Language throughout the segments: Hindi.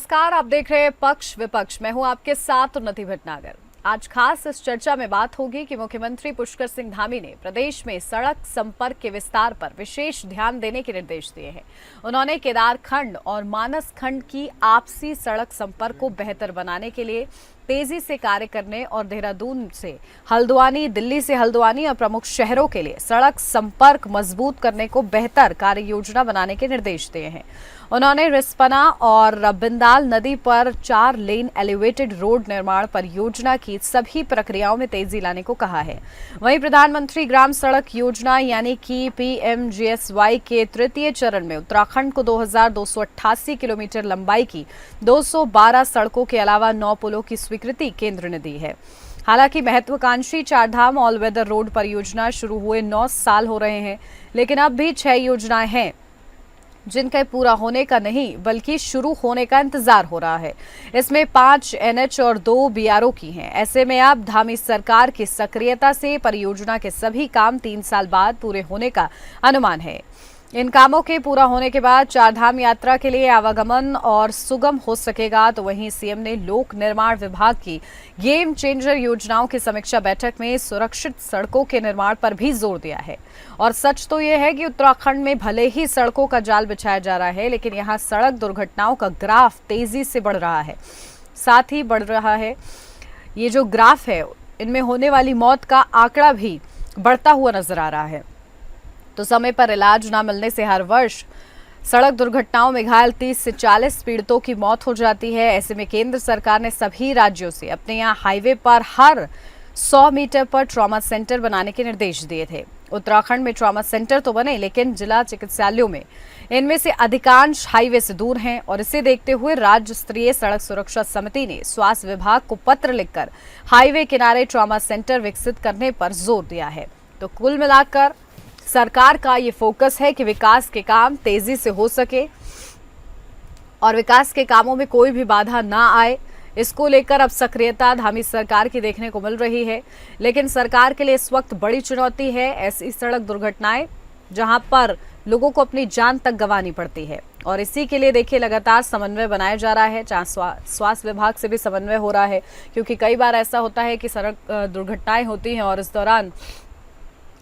नमस्कार, आप देख रहे हैं पक्ष विपक्ष। मैं हूं आपके साथ उन्नति भटनागर। आज खास इस चर्चा में बात होगी कि मुख्यमंत्री पुष्कर सिंह धामी ने प्रदेश में सड़क संपर्क के विस्तार पर विशेष ध्यान देने के निर्देश दिए हैं। उन्होंने केदार खंड और मानस खंड की आपसी सड़क संपर्क को बेहतर बनाने के लिए तेजी से कार्य करने और देहरादून से हल्द्वानी, दिल्ली से हल्द्वानी और प्रमुख शहरों के लिए सड़क संपर्क मजबूत करने को बेहतर कार्य योजना बनाने के निर्देश दिए हैं। उन्होंने रिस्पना और बिंदाल नदी पर 4 लेन एलिवेटेड रोड निर्माण परियोजना की सभी प्रक्रियाओं में तेजी लाने को कहा है। वहीं प्रधानमंत्री ग्राम सड़क योजना यानी कि PMGSY के तृतीय चरण में उत्तराखंड को 2288 किलोमीटर लंबाई की 212 सड़कों के अलावा 9 पुलों की स्वीकृति केंद्र ने दी है। हालांकि महत्वाकांक्षी चारधाम ऑल वेदर रोड परियोजना शुरू हुए 9 साल हो रहे हैं, लेकिन अब भी 6 योजनाएं हैं जिनके पूरा होने का नहीं बल्कि शुरू होने का इंतजार हो रहा है। इसमें 5 NH और 2 BRO की हैं। ऐसे में अब धामी सरकार की सक्रियता से परियोजना के सभी काम 3 साल बाद पूरे होने का अनुमान है। इन कामों के पूरा होने के बाद चारधाम यात्रा के लिए आवागमन और सुगम हो सकेगा। तो वहीं सीएम ने लोक निर्माण विभाग की गेम चेंजर योजनाओं की समीक्षा बैठक में सुरक्षित सड़कों के निर्माण पर भी जोर दिया है। और सच तो यह है कि उत्तराखंड में भले ही सड़कों का जाल बिछाया जा रहा है, लेकिन यहाँ सड़क दुर्घटनाओं का ग्राफ तेजी से बढ़ रहा है। साथ ही बढ़ रहा है ये जो ग्राफ है, इनमें होने वाली मौत का आंकड़ा भी बढ़ता हुआ नजर आ रहा है। तो समय पर इलाज न मिलने से हर वर्ष सड़क दुर्घटनाओं में घायल 30 से 40 पीड़ितों की मौत हो जाती है। ऐसे में केंद्र सरकार ने सभी राज्यों से अपने यहाँ हाईवे पर हर 100 मीटर पर ट्रॉमा सेंटर बनाने के निर्देश दिए थे। उत्तराखंड में ट्रॉमा सेंटर तो बने, लेकिन जिला चिकित्सालयों में इनमें से अधिकांश हाईवे से दूर हैं। और इसे देखते हुए राज्य स्तरीय सड़क सुरक्षा समिति ने स्वास्थ्य विभाग को पत्र लिखकर हाईवे किनारे ट्रॉमा सेंटर विकसित करने पर जोर दिया है। तो कुल मिलाकर सरकार का ये फोकस है कि विकास के काम तेजी से हो सके और विकास के कामों में कोई भी बाधा ना आए। इसको लेकर अब सक्रियता धामी सरकार की देखने को मिल रही है। लेकिन सरकार के लिए इस वक्त बड़ी चुनौती है ऐसी सड़क दुर्घटनाएं जहां पर लोगों को अपनी जान तक गंवानी पड़ती है। और इसी के लिए देखिए लगातार समन्वय बनाया जा रहा है। जहां स्वास्थ्य विभाग से भी समन्वय हो रहा है, क्योंकि कई बार ऐसा होता है कि सड़क दुर्घटनाएं होती हैं और इस दौरान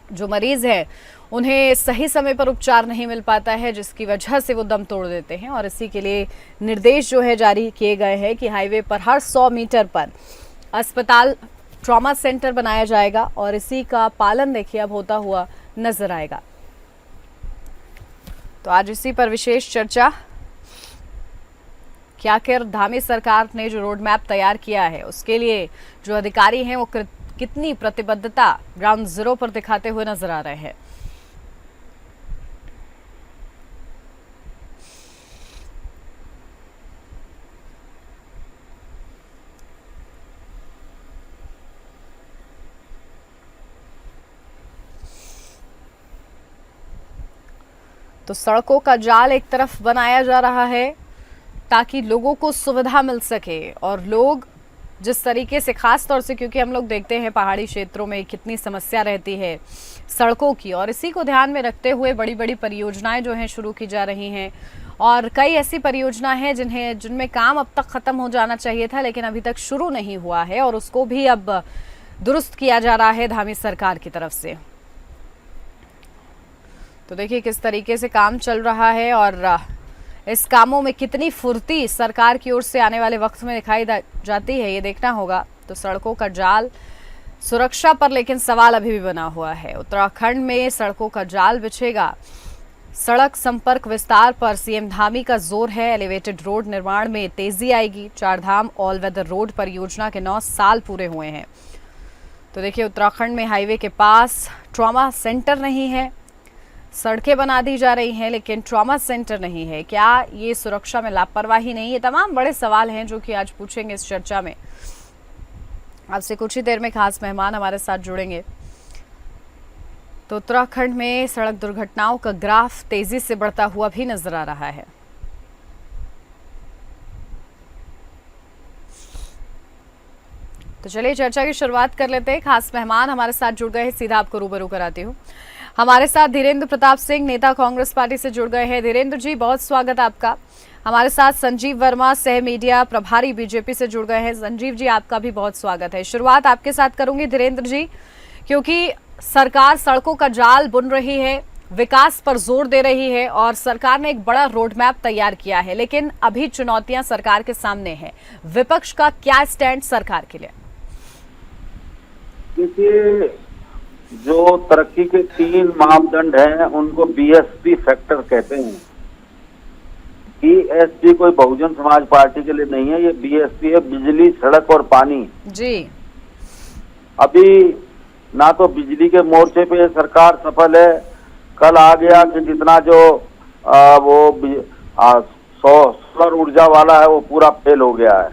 जो मरीज है उन्हें सही समय पर उपचार नहीं मिल पाता है, जिसकी वजह से वो दम तोड़ देते हैं। और इसी के लिए निर्देश जो है जारी किए गए हैं कि हाईवे पर हर 100 मीटर पर अस्पताल ट्रॉमा सेंटर बनाया जाएगा और इसी का पालन देखिए अब होता हुआ नजर आएगा। तो आज इसी पर विशेष चर्चा कि आखिर धामी सरकार ने जो रोड मैप तैयार किया है उसके लिए जो अधिकारी हैं वो कितनी प्रतिबद्धता ग्राउंड जीरो पर दिखाते हुए नजर आ रहे हैं। तो सड़कों का जाल एक तरफ बनाया जा रहा है ताकि लोगों को सुविधा मिल सके और लोग जिस तरीके से, खास तौर से क्योंकि हम लोग देखते हैं पहाड़ी क्षेत्रों में कितनी समस्या रहती है सड़कों की, और इसी को ध्यान में रखते हुए बड़ी बड़ी परियोजनाएं जो हैं शुरू की जा रही हैं। और कई ऐसी परियोजनाएं हैं जिनमें काम अब तक खत्म हो जाना चाहिए था, लेकिन अभी तक शुरू नहीं हुआ है और उसको भी अब दुरुस्त किया जा रहा है धामी सरकार की तरफ से। तो देखिए किस तरीके से काम चल रहा है और इस कामों में कितनी फुर्ती सरकार की ओर से आने वाले वक्त में दिखाई जाती है, ये देखना होगा। तो सड़कों का जाल, सुरक्षा पर लेकिन सवाल अभी भी बना हुआ है। उत्तराखंड में सड़कों का जाल बिछेगा। सड़क संपर्क विस्तार पर सीएम धामी का जोर है। एलिवेटेड रोड निर्माण में तेजी आएगी। चारधाम ऑल वेदर रोड परियोजना के 9 साल पूरे हुए हैं। तो देखिए उत्तराखंड में हाईवे के पास ट्रॉमा सेंटर नहीं है, सड़कें बना दी जा रही हैं लेकिन ट्रॉमा सेंटर नहीं है। क्या ये सुरक्षा में लापरवाही नहीं? ये तमाम बड़े सवाल हैं जो कि आज पूछेंगे इस चर्चा में। आपसे कुछ ही देर में खास मेहमान हमारे साथ जुड़ेंगे। तो उत्तराखंड में सड़क दुर्घटनाओं का ग्राफ तेजी से बढ़ता हुआ भी नजर आ रहा है। तो चलिए चर्चा की शुरुआत कर लेते हैं। खास मेहमान हमारे साथ जुड़ गए हैं, सीधा आपको रूबरू कराती हूँ। हमारे साथ धीरेन्द्र प्रताप सिंह, नेता कांग्रेस पार्टी से जुड़ गए हैं। धीरेन्द्र जी, बहुत स्वागत आपका। हमारे साथ संजीव वर्मा सह मीडिया प्रभारी बीजेपी से जुड़ गए हैं। संजीव जी, आपका भी बहुत स्वागत है। शुरुआत आपके साथ करूंगी धीरेन्द्र जी, क्योंकि सरकार सड़कों का जाल बुन रही है, विकास पर जोर दे रही है और सरकार ने एक बड़ा रोड मैप तैयार किया है, लेकिन अभी चुनौतियां सरकार के सामने हैं। विपक्ष का क्या स्टैंड सरकार के लिए? देखिए, जो तरक्की के 3 मापदंड हैं उनको बीएसपी फैक्टर कहते हैं। बीएसपी कोई बहुजन समाज पार्टी के लिए नहीं है, ये बीएसपी है बिजली, सड़क और पानी जी। अभी ना तो बिजली के मोर्चे पे सरकार सफल है। कल आ गया कि जितना जो सोलर ऊर्जा वाला है वो पूरा फेल हो गया है,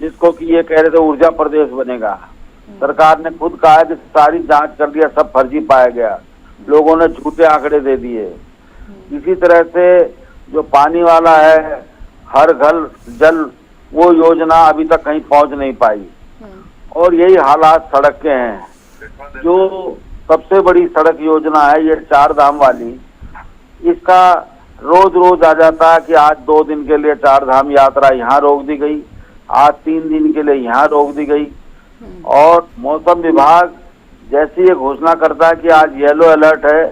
जिसको कि ये कह रहे थे ऊर्जा प्रदेश बनेगा। सरकार ने खुद कहा है कि सारी जांच कर लिया, सब फर्जी पाया गया, लोगों ने झूठे आंकड़े दे दिए। इसी तरह से जो पानी वाला है, हर घर जल, वो योजना अभी तक कहीं पहुंच नहीं पाई। और यही हालात सड़क के हैं। जो सबसे बड़ी सड़क योजना है ये 4 धाम वाली, इसका रोज रोज आ जाता है कि आज 2 दिन के लिए 4 धाम यात्रा यहाँ रोक दी गई, आज 3 दिन के लिए यहाँ रोक दी गई। और मौसम विभाग जैसी ये घोषणा करता है कि आज येलो अलर्ट है,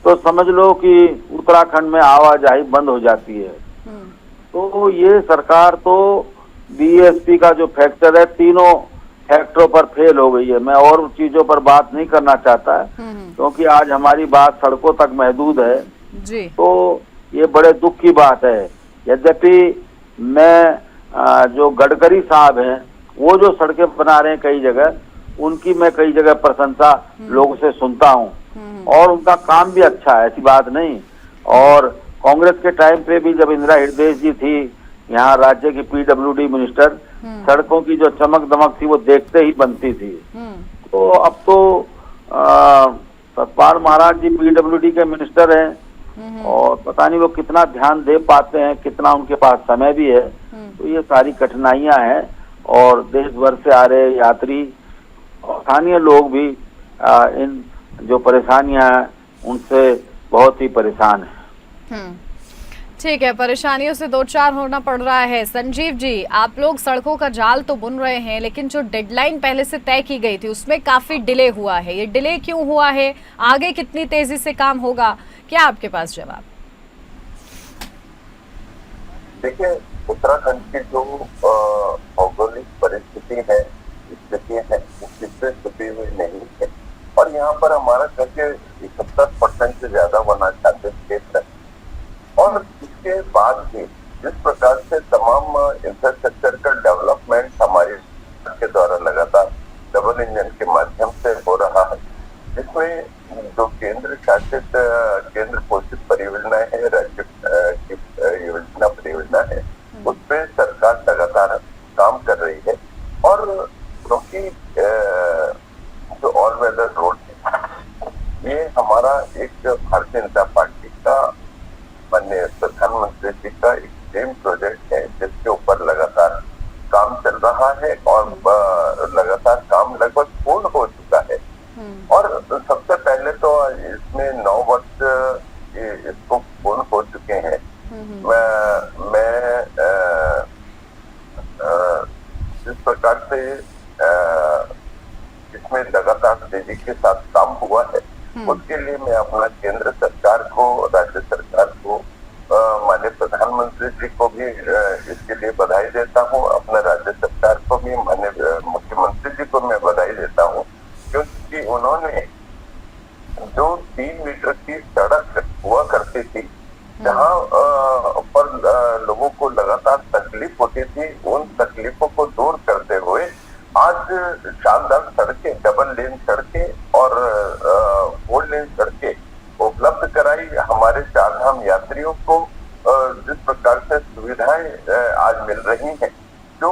तो समझ लो कि उत्तराखंड में आवाजाही बंद हो जाती है। तो ये सरकार तो बीएसपी का जो फैक्टर है, तीनों फैक्टरों पर फेल हो गई है। मैं और चीजों पर बात नहीं करना चाहता है, क्योंकि आज हमारी बात सड़कों तक महदूद है जी। तो ये बड़े दुख की बात है। यद्यपि मैं जो गडकरी साहब हैं, वो जो सड़कें बना रहे हैं कई जगह, उनकी मैं कई जगह प्रशंसा लोगों से सुनता हूं और उनका काम भी अच्छा है, ऐसी बात नहीं। और कांग्रेस के टाइम पे भी जब इंदिरा हृदय जी थी यहाँ राज्य की पीडब्ल्यूडी मिनिस्टर, सड़कों की जो चमक दमक थी वो देखते ही बनती थी। तो अब तो सतपाल महाराज जी पीडब्ल्यूडी के मिनिस्टर हैं और पता नहीं वो कितना ध्यान दे पाते हैं, कितना उनके पास समय भी है। तो ये सारी कठिनाइयां हैं और देश भर से आ रहे यात्री और स्थानीय लोग भी इन जो परेशानियां हैं उनसे बहुत ही परेशान हैं। ठीक है, परेशानियों से दो चार होना पड़ रहा है। संजीव जी, आप लोग सड़कों का जाल तो बुन रहे हैं, लेकिन जो डेडलाइन पहले से तय की गई थी उसमें काफी डिले हुआ है। ये डिले क्यों हुआ है? आगे कितनी तेजी से काम होगा? क्या आपके पास जवाब? देखिए, उत्तराखंड की जो भौगोलिक परिस्थिति है, स्थिति है, उससे छुपी हुई नहीं है और यहाँ पर हमारा कहे 71% से ज्यादा वनाच्छादित क्षेत्र है। और इसके बाद भी जिस प्रकार से तमाम इंफ्रास्ट्रक्चर का डेवलपमेंट हमारे के द्वारा लगातार डबल इंजन के माध्यम से हो रहा है, जिसमें जो केंद्र शासित केंद्र पोषित परियोजना है, राज्य की योजना परियोजना है, उस पर सरकार लगातार काम कर रही है। और क्योंकि जो ऑल वेदर रोड है, ये हमारा एक भारतीय जनता पार्टी का माननीय प्रधानमंत्री जी का एक ड्रीम प्रोजेक्ट है, जिसके ऊपर लगातार काम चल रहा है और लगातार काम लगभग पूर्ण हो चुका है। और सबसे पहले तो इसमें 9 वर्ष इसको पूर्ण हो चुके हैं। मैं जिस प्रकार से इसमें लगातार तेजी के साथ काम हुआ है, उसके लिए मैं अपना केंद्र सरकार को, राज्य सरकार को, माननीय प्रधानमंत्री जी को भी इसके लिए बधाई देता हूँ। अपना राज्य सरकार को भी, माननीय मुख्यमंत्री जी को मैं बधाई देता हूँ, क्योंकि उन्होंने जो 3 मीटर की सड़क हुआ करती थी, जहाँ पर लोगों को लगातार तकलीफ होती थी, उन तकलीफों को दूर करते हुए आज शानदार सड़कें, डबल लेन सड़कें और 4 लेन सड़कें उपलब्ध कराई हमारे 4 धाम यात्रियों को। जिस प्रकार से सुविधाएं आज मिल रही हैं, जो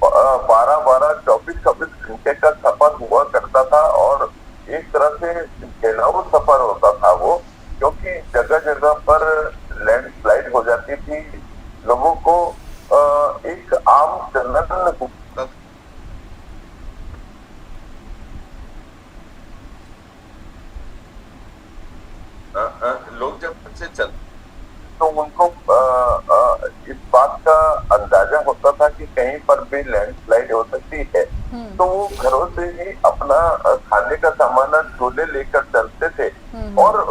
12-12, 24-24 घंटे का सफर हुआ करता था और एक तरह से घिनाऊ सफर होता था वो, क्योंकि जगह जगह पर लैंडस्लाइड हो जाती थी, लोगों को एक आम जनरल लोग जब से चल तो उनको कहीं पर भी लैंडस्लाइड हो सकती है। तो वो घरों से ही अपना खाने का सामान झोले लेकर चलते थे। और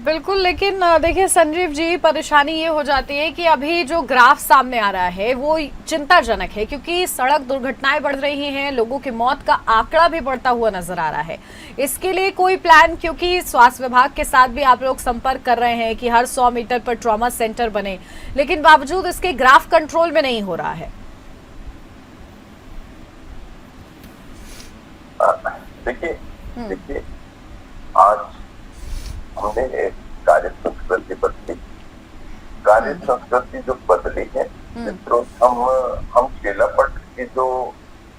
बिल्कुल, लेकिन देखिए संजीव जी, परेशानी ये हो जाती है कि अभी जो ग्राफ सामने आ रहा है वो चिंताजनक है, क्योंकि सड़क दुर्घटनाएं बढ़ रही हैं, लोगों की मौत का आंकड़ा भी बढ़ता हुआ नजर आ रहा है। इसके लिए कोई प्लान, क्योंकि स्वास्थ्य विभाग के साथ भी आप लोग संपर्क कर रहे हैं कि हर 100 मीटर पर ट्रॉमा सेंटर बने, लेकिन बावजूद इसके ग्राफ कंट्रोल में नहीं हो रहा है। देखिए आज हमने एक कार्य संस्कृति बदली, कार्य संस्कृति जो बदली है, तो हम केलापट की जो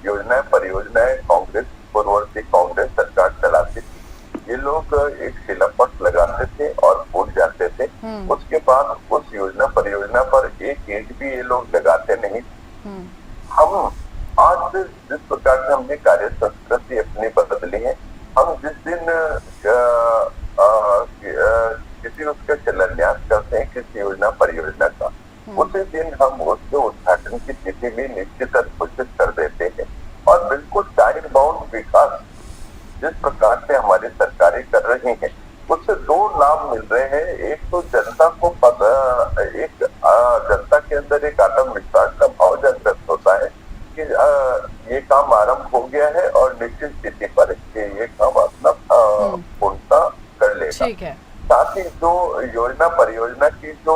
योजनाएं परियोजनाएं कांग्रेस पूर्ववर्ती कांग्रेस सरकार चलाती थी, ये लोग एक शिलापट लगाते थे और भूल जाते थे। उसके बाद उस योजना परियोजना पर एक ईंट भी ये लोग लगाते नहीं। हम आज जिस प्रकार से हमने कार्य संस्कृति अपनी बदली है, हम जिस दिन किसी उसका शिलान्यास करते हैं किसी योजना परियोजना का, उसी दिन हम उसके उद्घाटन की तिथि भी निश्चित घोषित कर देते हैं। और बिल्कुल टाइम बाउंड विकास जिस प्रकार से हमारी सरकारें कर रही हैं, उससे दो लाभ मिल रहे हैं। एक तो जनता को जनता के अंदर एक आत्मविश्वास का भाव जागृत होता है कि ये काम आरंभ हो गया है और निश्चित तिथि पर ये काम अपना पूर्णता कर लेगा। ठीक है। साथ ही जो योजना परियोजना की जो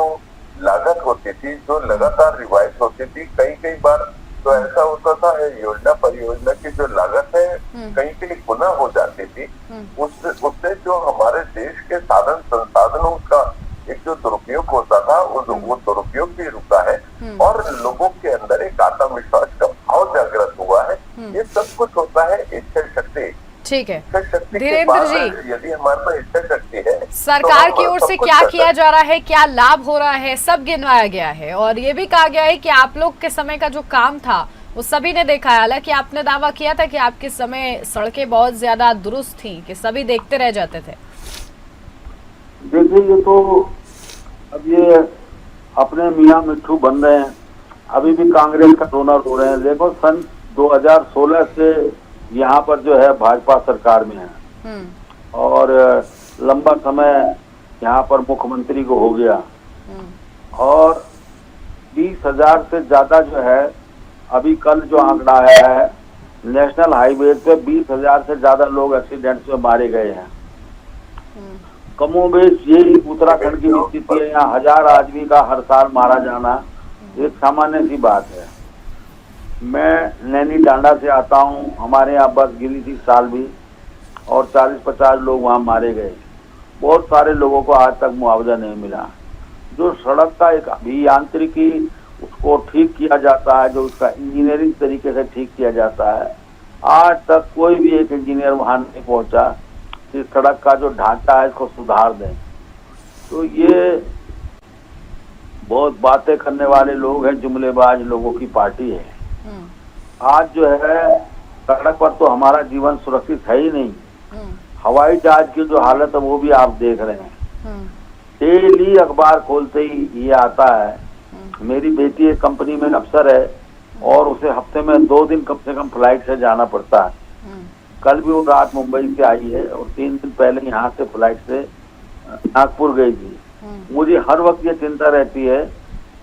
लागत होती थी, जो लगातार रिवाइज होती थी, कई बार तो ऐसा होता था योजना परियोजना की जो लागत है कहीं गुना हो जाती थी। उससे जो हमारे देश के साधन संसाधनों का एक जो दुरुपयोग होता था, वो दुरुपयोग भी रुका है और लोगों के अंदर एक आत्मविश्वास का भाव जागृत हुआ है। ये सब कुछ होता है इच्छा शक्ति। ठीक है धीरेन्द्र जी, यदि हमारे पास इच्छा शक्ति है, सरकार की ओर से क्या किया जा रहा है, क्या लाभ हो रहा है, सब गिनवाया गया है और ये भी कहा गया है कि आप लोग के समय का जो काम था वो सभी ने देखा है। हालांकि आपने दावा किया था कि आपके समय सड़कें बहुत ज्यादा दुरुस्त थी, कि सभी देखते रह जाते थे। देखिए, ये तो अब ये अपने मियाँ मिट्ठू बन रहे हैं, अभी भी कांग्रेस का डोनर हो रहे हैं। देखो, सन 2016 से यहाँ पर जो है भाजपा सरकार में है और लंबा समय यहाँ पर मुख्यमंत्री को हो गया और 20,000 से ज्यादा जो है, अभी कल जो आंकड़ा है, नेशनल हाईवे पे 20,000 से ज्यादा लोग एक्सीडेंट में मारे गए हैं। कमोबेश यही उत्तराखंड की स्थिति है। यहाँ 1000 आदमी का हर साल मारा जाना एक सामान्य सी बात है। मैं नैनी डांडा से आता हूँ, हमारे यहाँ बस गिरी थी साल भी और 40-50 लोग वहाँ मारे गए। बहुत सारे लोगों को आज तक मुआवजा नहीं मिला। जो सड़क का एक अभियांत्रिकी उसको ठीक किया जाता है, जो उसका इंजीनियरिंग तरीके से ठीक किया जाता है, आज तक कोई भी एक इंजीनियर वहाँ नहीं पहुँचा कि सड़क का जो ढांचा है इसको सुधार दें। तो ये बहुत बातें करने वाले लोग हैं, जुमलेबाज लोगों की पार्टी है। आज जो है सड़क पर तो हमारा जीवन सुरक्षित है ही नहीं। हवाई जहाज की जो हालत है वो भी आप देख रहे हैं। डेली अखबार खोलते ही ये आता है। मेरी बेटी एक कंपनी में अफसर है और उसे हफ्ते में 2 दिन कम से कम फ्लाइट से जाना पड़ता है। कल भी वो रात मुंबई से आई है और 3 दिन पहले यहाँ से फ्लाइट से नागपुर गई थी। मुझे हर वक्त ये चिंता रहती है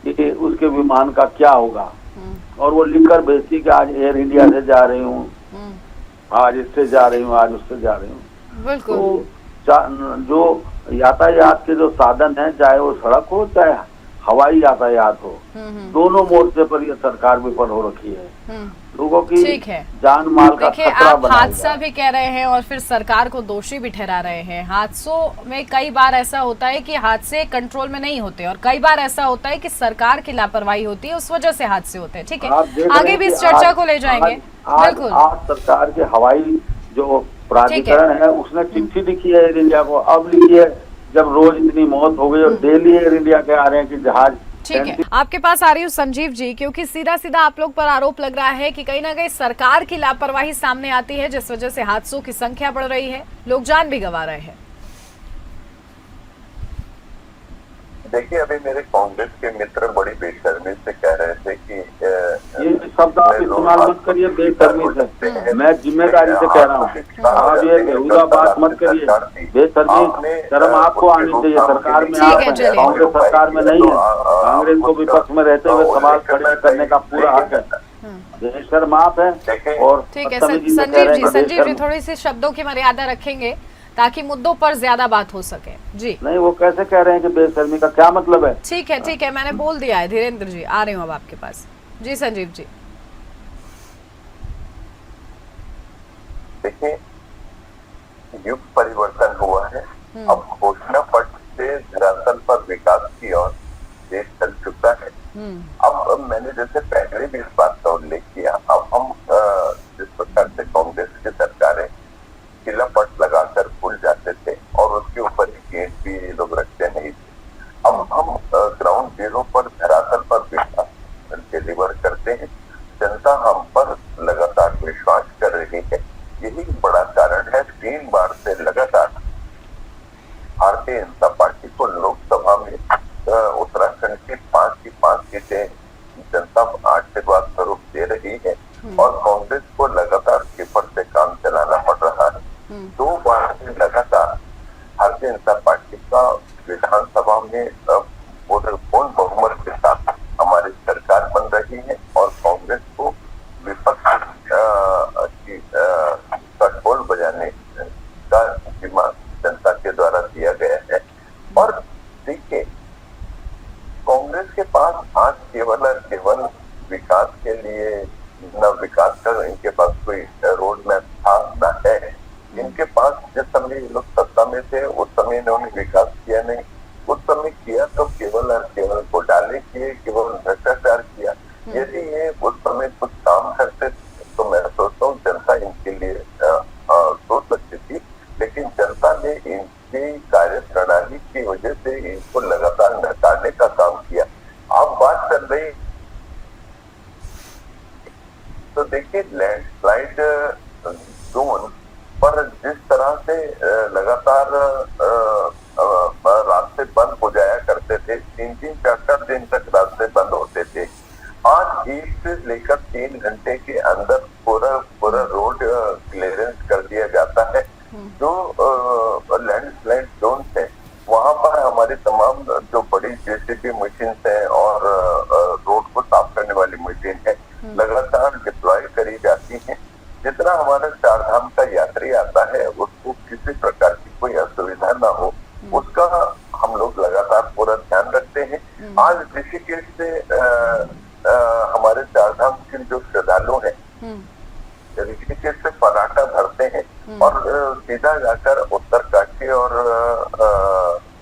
कि उसके विमान का क्या होगा और वो लिखकर भेजती कि आज एयर इंडिया से जा रही हूँ, आज इससे जा रही हूँ, आज उससे जा रही हूँ। बिल्कुल। तो जो यातायात के जो साधन है, चाहे वो सड़क हो चाहे हवाई यातायात हो, दोनों मोर्चे पर ये सरकार विफल हो रखी है। लोगों की जान माल का खतरा बना। आप हादसा भी कह रहे हैं और फिर सरकार को दोषी भी ठहरा रहे हैं। हादसों में कई बार ऐसा होता है कि हादसे कंट्रोल में नहीं होते और कई बार ऐसा होता है कि सरकार की लापरवाही होती है, उस वजह से हादसे होते हैं। ठीक है, आगे भी इस चर्चा को ले जाएंगे। बिल्कुल। आज सरकार के हवाई जो प्राधिकरण है उसने चिट्ठी लिखी है एयर इंडिया को। अब लिखिए, जब रोज इतनी मौत हो गई और डेली एयर इंडिया के आ रहे हैं कि जहाज। ठीक है, आपके पास आ रही हूँ संजीव जी, क्योंकि सीधा सीधा आप लोग पर आरोप लग रहा है कि कहीं ना कहीं सरकार की लापरवाही सामने आती है, जिस वजह से हादसों की संख्या बढ़ रही है, लोग जान भी गंवा रहे हैं। देखिए, अभी मेरे कांग्रेस के मित्र बड़ी बेशर्मी से कह रहे थे कि ये शब्द आप इस्तेमाल मत करिए बेशर्मी से, मैं जिम्मेदारी से कह रहा हूँ। आप ये बेहुदा बात मत करिए, बेशर्मी शर्म आपको आनी चाहिए। सरकार में आप हैं, कांग्रेस सरकार में नहीं है। कांग्रेस को विपक्ष में रहते हुए सवाल खड़े करने का पूरा हक है। बेशर्म आप हैं और ठीक है संजीव जी थोड़ी सी शब्दों की मर्यादा रखेंगे ताकि मुद्दों पर ज्यादा बात हो सके। जी नहीं, वो कैसे कह रहे हैं कि बेशर्मी का क्या मतलब है? ठीक है मैंने बोल दिया है। धीरेन्द्र जी आ रही हूँ अब आपके पास। जी संजीव जी। देखिए, युग परिवर्तन हुआ है। अब घोषणा पत्र से धरातल पर विकास की ओर देश चल चुका है। अब मैंने जैसे पहले भी इस बात का उल्लेख किया, अब हम जिस प्रकार से कांग्रेस की सरकारें किला पट लगाकर भूल जाते थे और उसके ऊपर गेंद भी लोग रखते नहीं थे। अब हम ग्राउंड जीरो पर धरातल पर विकास डिलीवर करते हैं। जनता हम पर लगातार विश्वास कर रही है। यही बड़ा कारण है 3 बार से लगातार भारतीय जनता पार्टी को लोकसभा में उत्तराखंड की 5 की 5 सीटें जनता आशीर्वाद स्वरूप दे रही है और कांग्रेस को लगातार पेपर से काम चलाना पड़ रहा है। 2 बार से लगातार भारतीय जनता पार्टी का विधानसभा में पूर्ण बहुमत के साथ हमारी सरकार बन रही है और कांग्रेस को विपक्ष का ढोल बजाने का जिम्मा जनता के द्वारा दिया गया है। और देखिए, कांग्रेस के पास आज केवल और केवल विकास के लिए न विकास का इनके पास कोई रोड मैप था न है। इनके पास जिस समय लोग सत्ता में थे उस समय इन्होंने विकास किया नहीं। उस समय किया तो केवल और केवल घोटाले किए, केवल भ्रष्टाचार किया। यदि ये उस समय कुछ काम करते तो मैं सोचता हूँ जनता इनके लिए सोच सकती थी, लेकिन जनता ने इनकी कार्य प्रणाली की वजह से इनको लगातार नकारने का काम किया। आप बात कर रही तो देखिए, लैंडस्लाइड जोन पर जिस तरह से लगातार रास्ते बंद हो जाया करते थे, 3-3, 4-4 दिन तक रास्ते बंद होते थे। आज 1 से लेकर 3 घंटे के अंदर पूरा रोड क्लियरेंस कर दिया जाता है। जो लैंडस्लाइड जोन है वहां पर हमारी तमाम जो बड़ी जेसीबी मशीन है और रोड को साफ करने वाली मशीन है लगातार डिप्लॉय करी जाती है। जितना हमारा 4 धाम का यात्री आता है उसको किसी प्रकार की कोई असुविधा ना हो, उसका हम लोग लगातार पूरा ध्यान रखते हैं। आज ऋषिकेश से हमारे 4 धाम के जो श्रद्धालु हैं ऋषिकेश से पराठा भरते हैं और सीधा जाकर उत्तरकाशी और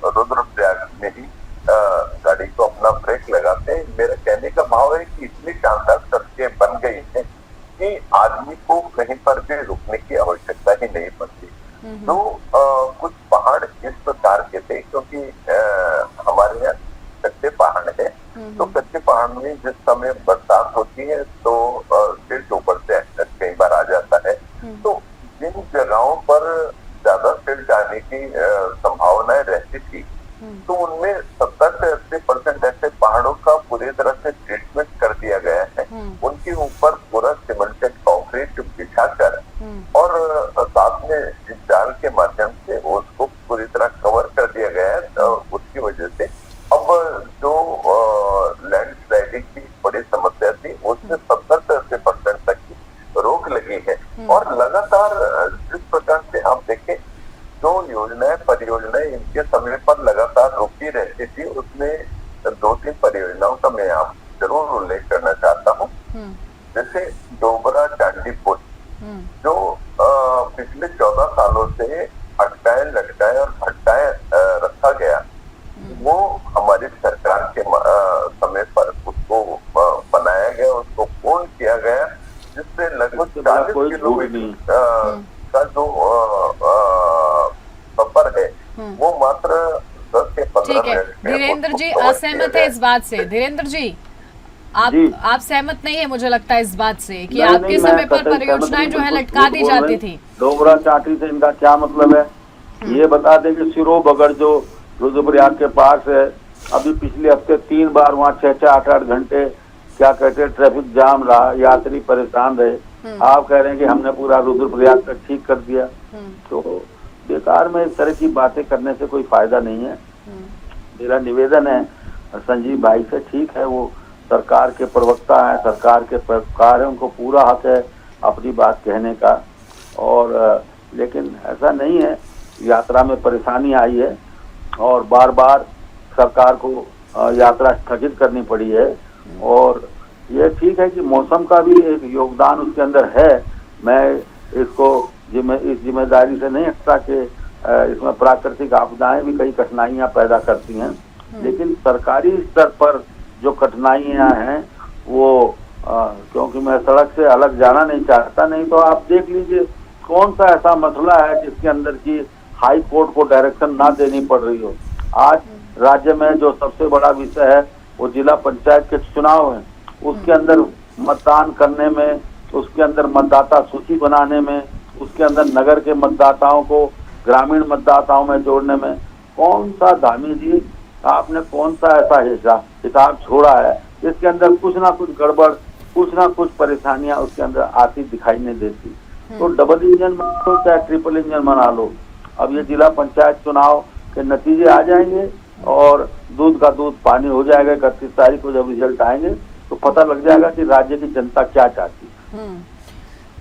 रुद्रप्रयाग में ही गाड़ी को अपना ब्रेक लगाते हैं। मेरा कहने का भाव है कि इतनी शानदार सड़कें बन गई हैं कि आदमी को कहीं पर भी रुकने की आवश्यकता ही नहीं पड़ती। तो कुछ पहाड़ इस प्रकार के थे, क्योंकि हमारे यहाँ कच्चे पहाड़ है, तो कच्चे पहाड़ में जिस समय बरसात होती है तो सिल्ट ऊपर से कई बार आ जाता है। तो जिन जगहों पर ज्यादा सिल्ट आने की संभावनाएं रहती थी तो उनमें 70 से 80% ऐसे पहाड़ों का पूरी तरह से ट्रीटमेंट कर दिया गया है। उनके ऊपर पूरा सीमेंटेड कंक्रीट बिछाकर और साथ में जाल के माध्यम से उसको पूरी तरह कवर कर दिया गया है। तो उसकी वजह से अब जो लैंडस्लाइडिंग की बड़ी समस्या थी उसमें 70 से 80% तक की रोक लगी है। और लगातार जिस प्रकार से आप देखें, जो योजनाएं परियोजनाएं इनके समय पर लगातार रुकी रहती थी, उसमें 2-3 परियोजनाओं का मैं आप जरूर उल्लेख करना चाहता हूँ। जैसे डोबरा चांदी पुल, जो पिछले 14 सालों से अटकाए लटकाए और भटकाए रखा गया, वो हमारी सरकार के समय पर उसको बनाया गया, उसको पूर्ण किया गया, जिससे लगभग 40 किलोमीटर का जो सफर है वो मात्र 10 से 15 मिनट में। धीरेन्द्र जी असहमत है इस बात से? धीरेन्द्र जी आप सहमत नहीं है मुझे लगता है इस बात से कि आपके समय पर परियोजनाएं जो है लटका दी जाती थी। डोबरा चाटी से इनका क्या मतलब है? ये बता दें कि सिरो बगड़ जो रुद्रप्रयाग के पास है, अभी पिछले हफ्ते 3 बार वहाँ 6-6, 8-8 घंटे क्या कहते हैं ट्रैफिक जाम रहा, यात्री परेशान रहे। आप कह रहे हैं कि हमने पूरा रुद्रप्रयाग तक ठीक कर दिया, तो बेकार में इस तरह की बातें करने से कोई फायदा नहीं है। मेरा निवेदन है संजीव भाई से, ठीक है वो सरकार के प्रवक्ता हैं, सरकार के प्रवक्ता हैं, उनको पूरा हक है अपनी बात कहने का, और लेकिन ऐसा नहीं है, यात्रा में परेशानी आई है और बार बार सरकार को यात्रा स्थगित करनी पड़ी है। और ये ठीक है कि मौसम का भी एक योगदान उसके अंदर है, मैं इसको इस जिम्मेदारी से नहीं हटता कि इसमें प्राकृतिक आपदाएं भी कई कठिनाइयां पैदा करती हैं, लेकिन सरकारी स्तर पर जो कठिनाइयां हैं वो क्योंकि मैं सड़क से अलग जाना नहीं चाहता, नहीं तो आप देख लीजिए कौन सा ऐसा मसला है जिसके अंदर की हाई कोर्ट को डायरेक्शन ना देनी पड़ रही हो। आज राज्य में जो सबसे बड़ा विषय है वो जिला पंचायत के चुनाव है, उसके अंदर मतदान करने में, उसके अंदर मतदाता सूची बनाने में, उसके अंदर नगर के मतदाताओं को ग्रामीण मतदाताओं में जोड़ने में कौन सा धामी जी आपने कौन सा ऐसा हिसाब छोड़ा है जिसके अंदर कुछ ना कुछ गड़बड़, कुछ ना कुछ परेशानियां उसके अंदर आती दिखाई नहीं देती। तो डबल इंजन बना लो चाहे ट्रिपल इंजन बना लो, अब ये जिला पंचायत चुनाव के नतीजे आ जाएंगे और दूध का दूध पानी हो जाएगा। 31 तारीख को जब रिजल्ट आएंगे तो पता लग जाएगा कि राज्य की जनता क्या चाहती है।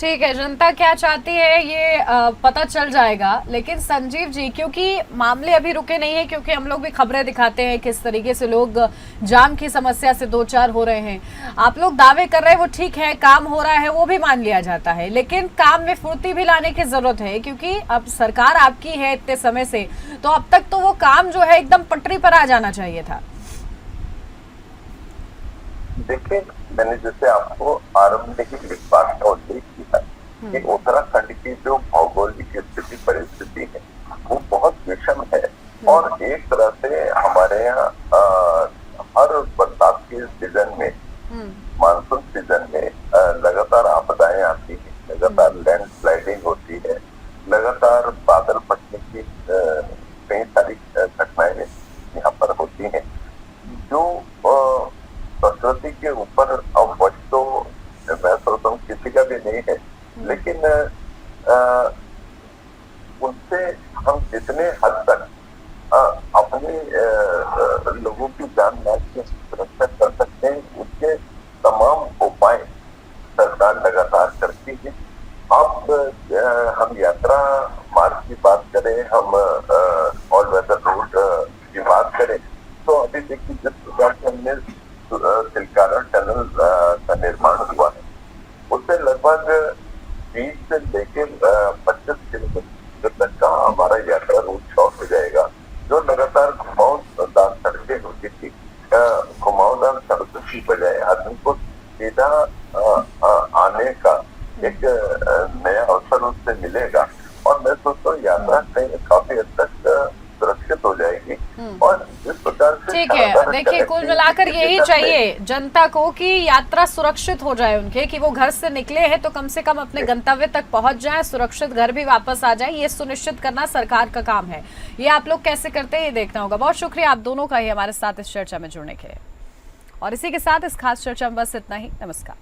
ठीक है, जनता क्या चाहती है ये पता चल जाएगा। लेकिन संजीव जी, क्योंकि मामले अभी रुके नहीं है, क्योंकि हम लोग भी खबरें दिखाते हैं किस तरीके से लोग जाम की समस्या से दो चार हो रहे हैं। आप लोग दावे कर रहे हैं वो ठीक है, काम हो रहा है, वो भी मान लिया जाता है, लेकिन काम में फुर्ती भी लाने की जरूरत है, क्योंकि अब सरकार आपकी है इतने समय से, तो अब तक तो वो काम जो है एकदम पटरी पर आ जाना चाहिए था। देखिए, मैंने जैसे आपको आरंभ में ही इस बात का उल्लेख किया कि उत्तराखंड की जो भौगोलिक स्थिति परिस्थिति है वो बहुत विषम है और एक तरह से हमारे यहाँ हर बरसात के सीजन में, मानसून सीजन में लगातार आपदाएं आती है, लगातार लैंडस्लाइडिंग होती है, लगातार बादल फटने की कई सारी घटनाएं यहाँ पर होती हैं जो प्रकृति के ऊपर अब वश तो मैं सोचता हूँ किसी का भी नहीं है, लेकिन उनसे हम जितने हद तक अपने लोगों की जान माल की सुरक्षा कर सकते हैं उसके तमाम उपाय सरकार लगातार करती है। अब हम यात्रा मार्ग की बात करें, हम ऑल वेदर रोड की बात करें, तो अभी देखिए जिस प्रकार से हमने तिलकारा टनल का निर्माण हुआ है उससे लगभग 20 से लेकर 25 किलोमीटर तक का हमारा यात्रा रूट शॉर्ट हो जाएगा। जो लगातार घुमावदार सड़कें होती थी, घुमावदार सड़कों की बजाय आदमी को सीधा आने का एक नया अवसर उससे मिलेगा और मैं सोचता हूँ यात्रा काफी हद तक सुरक्षित हो जाएगी। और जिस प्रकार से ठीक है, देखिए कुल मिलाकर यही चाहिए जनता को कि यात्रा सुरक्षित हो जाए उनके, कि वो घर से निकले हैं तो कम से कम अपने गंतव्य तक पहुंच जाए, सुरक्षित घर भी वापस आ जाए, ये सुनिश्चित करना सरकार का काम है। ये आप लोग कैसे करते हैं ये देखना होगा। बहुत शुक्रिया आप दोनों का ही हमारे साथ इस चर्चा में जुड़ने के लिए। और इसी के साथ इस खास चर्चा में बस इतना ही। नमस्कार।